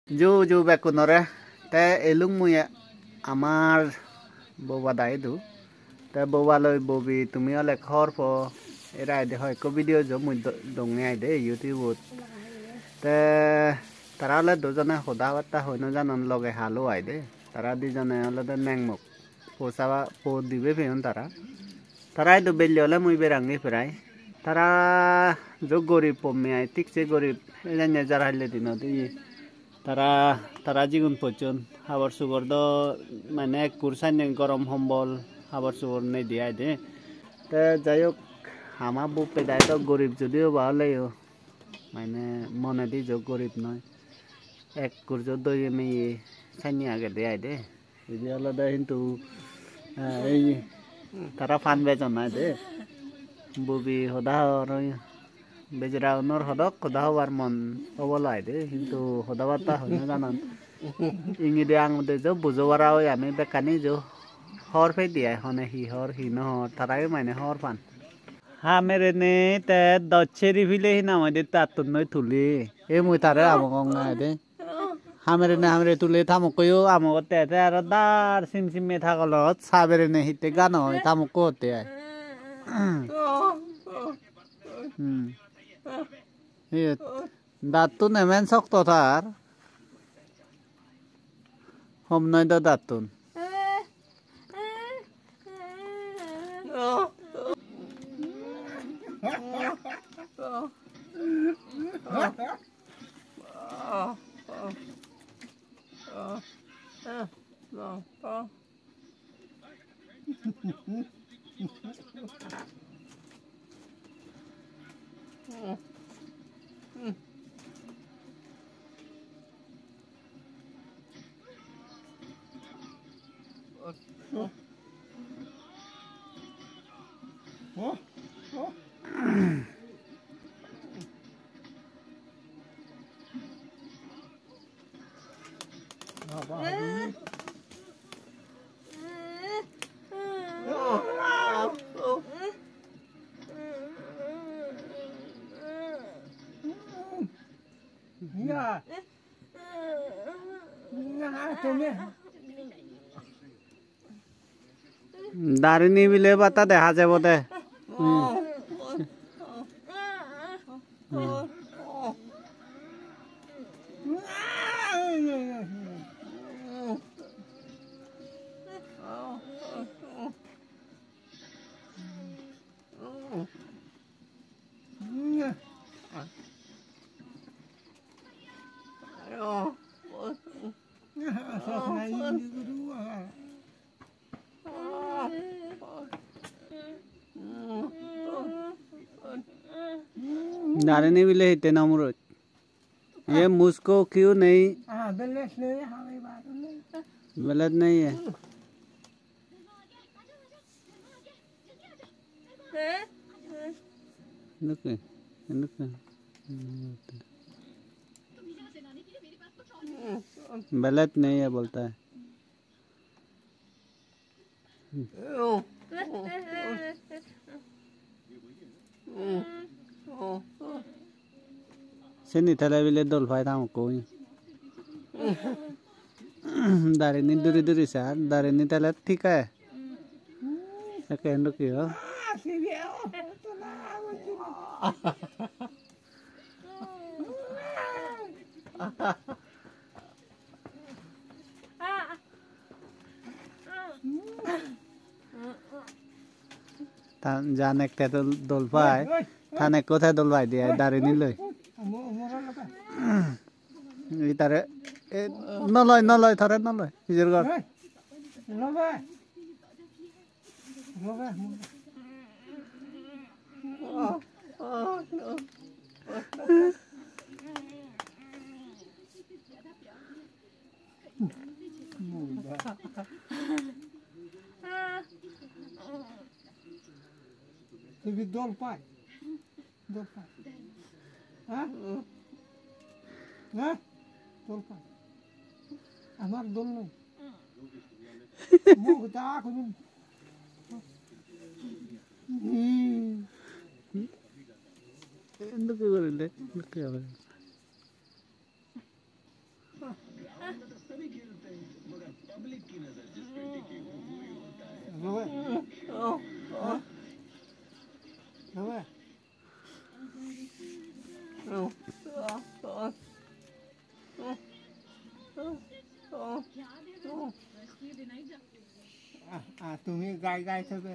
Jo jo bekunore te elung muya amar boba dai du te boba loi bobi tumi ole khor po era de hoy ko video jo mu dong ngai de youtube te tara le dojane hoda batta hoino janon loge halu ai de tara di jane ole de mengmok posawa po dibe peon tara do belli ole mui berangi prai tara jo gorib pomme ai tik se gorib enya jara halle dinodi tara jigun pocon habar subor do মানে কুরসান গরম সম্বল হাবার সুবর নেই দিয়া দে তে যাইক হামা বুপে দাই তো গরিব যদিও ভালোইও মানে মনে দি যে গরিব নয় এক কুরজ দই আমি সানি আগে দেয় দে যদি আলাদা কিন্তু এই তারা ফান বেজন না দে বুবি হদা বেজরা নর হদক খোদা হবার মন অবলাই দে কিন্তু হদাবাতা হয় না জানান ইংি দে আং দে যে বুঝোবারা ওই আমি বেকানি যে হর ফে দিয়া হনে হি হর হি ন হর তারাই মানে হর পান হা মেরে নে তে দচ্ছেরি ফিলে হি নামাই দে তাতুন নই তুলি এ মুই তারে আমগং দে হা মেরে তুলে থামকয়ো আমগ তে তে আর দার সিম মে থাকলত সাবেরে নে হিতে গান হয় থামক হতে আয় দাঁতটো নেমেন শক্ত থার হম নয় তো দাঁতন দাঁড়িনি বিলে পাতা দেখা যাব দে दारिनी बिले हिते नमरुद ये मुझको क्यों नहीं गलत नहीं है गलत नहीं है बोलता है sini tele bile dol fai tham ko darini duri sar darini tele ठीक है cái nó kiểu जाने के तो दल पाए थाने कोথায় দল ভাই দিয়ে দাঁড়িয়ে নিলই ইতারে নলয় থরে নলয় নিজের ঘর Tapi dol pai. Hah? Hah? Dol pai. Amar dol no. Mo kita aku ni. എന്തൊക്കെ പറയണ്ടേ എന്തൊക്കെയാ Rồi. Rồi. তুমি গাই গাই থাকবে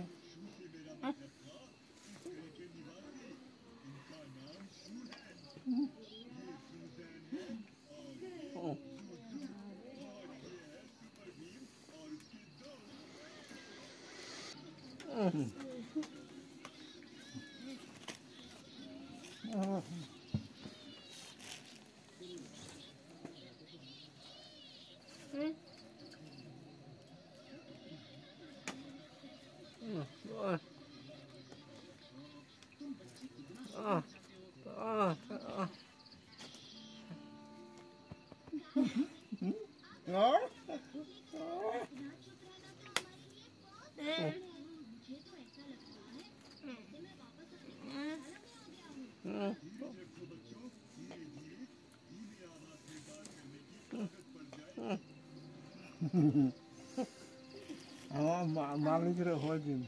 মালিক রে হয়ে দিন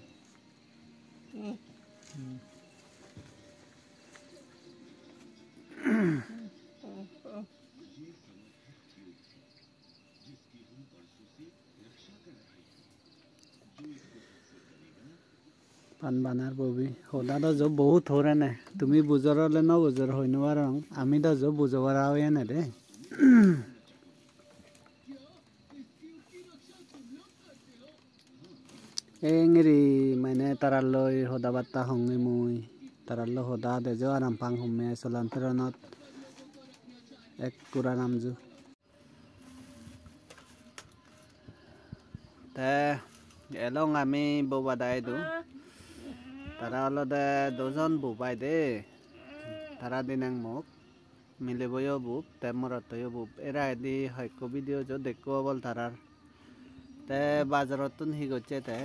পান বানার ববি হোদা তো জব বহুত হরে না তুমি বুজর হলে ন বুজর হই নবার আমি তো জব বুঝবার হয় না রে এংরি মানে তারার লই হোদা বাত্তা হংনি মুই তারার লো হোদা দেজো আরাম পাং হুমে সলান ফেরনত এক কুরা নামজু তে এলং আমি ববা দাই দু তারা অলদে দুজন বুবাই দে তারা দিনাং মোক মিলিবয়ও বুব তে মরতয়ও বুব এরা এদি হয়কো ভিডিও যো দেখো বল তারার তে বাজারতুন হিগছে তে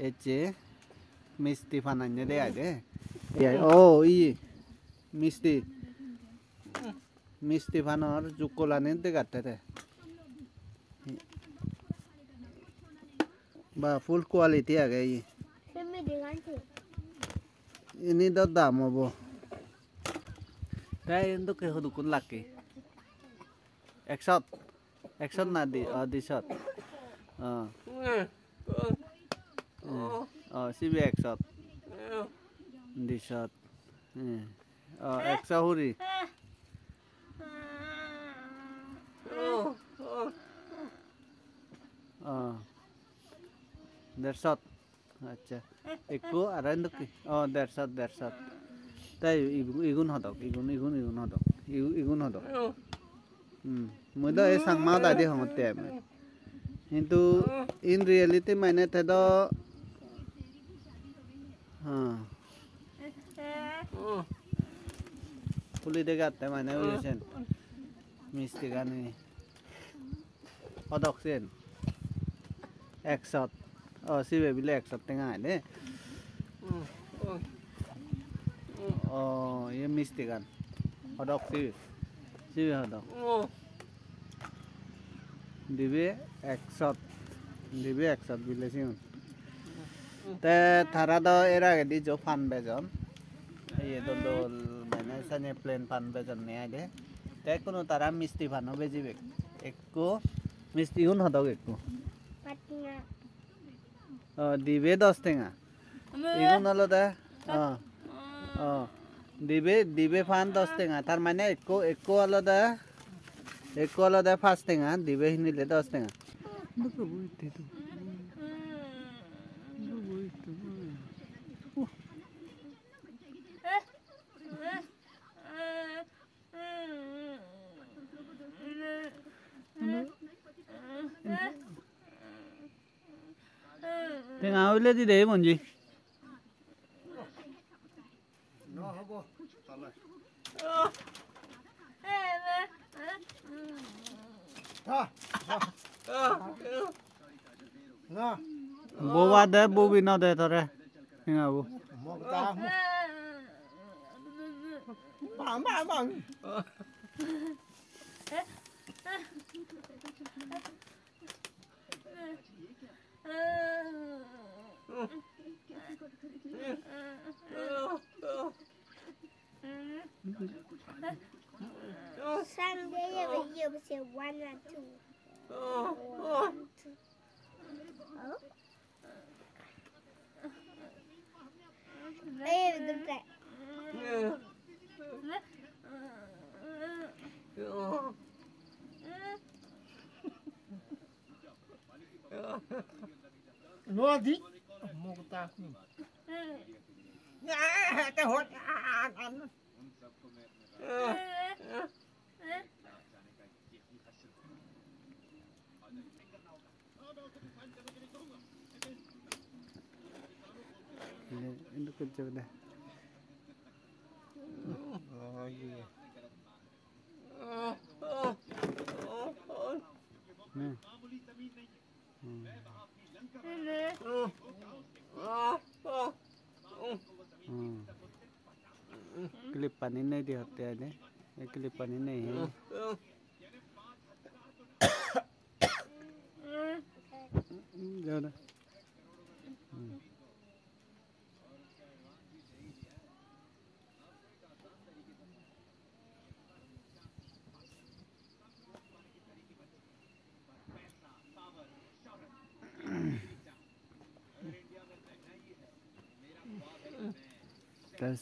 এচে মিষ্টি ফানাইনে দে আইদে ও ই মিষ্টি ফানর জুকলানে দে গাতে তে বা ফুল কোয়ালিটি আগে ini do damo bo tay endo ke hodu kun laki ekshot na di shot sibi ekshot di shot eksa huri dershot আচ্ছা একটু আর কি ও 150 তাই ইগুন হদক ইগুন হদক মই তো এই সাংমা দাদি হমতে আমি কিন্তু ইন রিয়েলিটি মানে তে তো হ্যাঁ পুলি দেখাতে মানে বুঝছেন মিষ্টি Ghani হদক Sen 100 sibe bile ekshot tenga ne ye misti gan hodok sibe hodok dibe ekshot bile siun te thara do era gedi jo fan bejon ye dol mane sane plain fan bejon ne ade te kono tara misti fano bejibe ekko misti un hodok ekko দিবে 10 টাকা এগুন হলো দা দিবে fun 10 টাকা তার মানে একো হলো দা 5 টাকা দিবে নিলে 10 টাকা Tenga hule di deh monji. No habo. No. Boba deh, bobi na deh tore. Tenga bu. Bang. Someday you will say 1 and 2. 1, 2. Oh. Hey, the black. Nó đi một ta không nhá cái hột ăn Ini kerja dah. oh iya Nih. Kelipan ini di hotel deh. Kelipan ini. Jauh dah.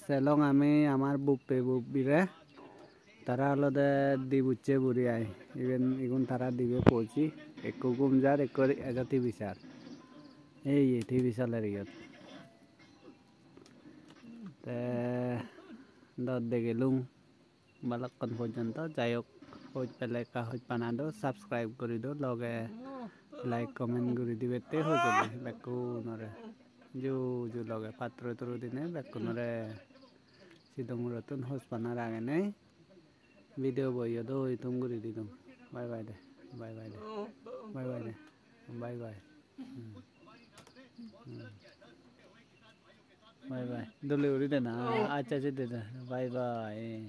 Selong ami amar bupe bubire tara alode dibuche buri ai igun tara dibe pochi ekko gumjar ekko ejati bisar ei TV saler iyot te dot degelung balakkon porjonto jayok hoj peleka hoj panado subscribe kori do loge like comment kori dibete hojole bekku nore ju loge patro turu dine bekku nore sidong rotun hos panar agene video boyo do itum guri didum bye bye de bye bye de bye bye de bye bye bye bye dole uri de na acha de bye bye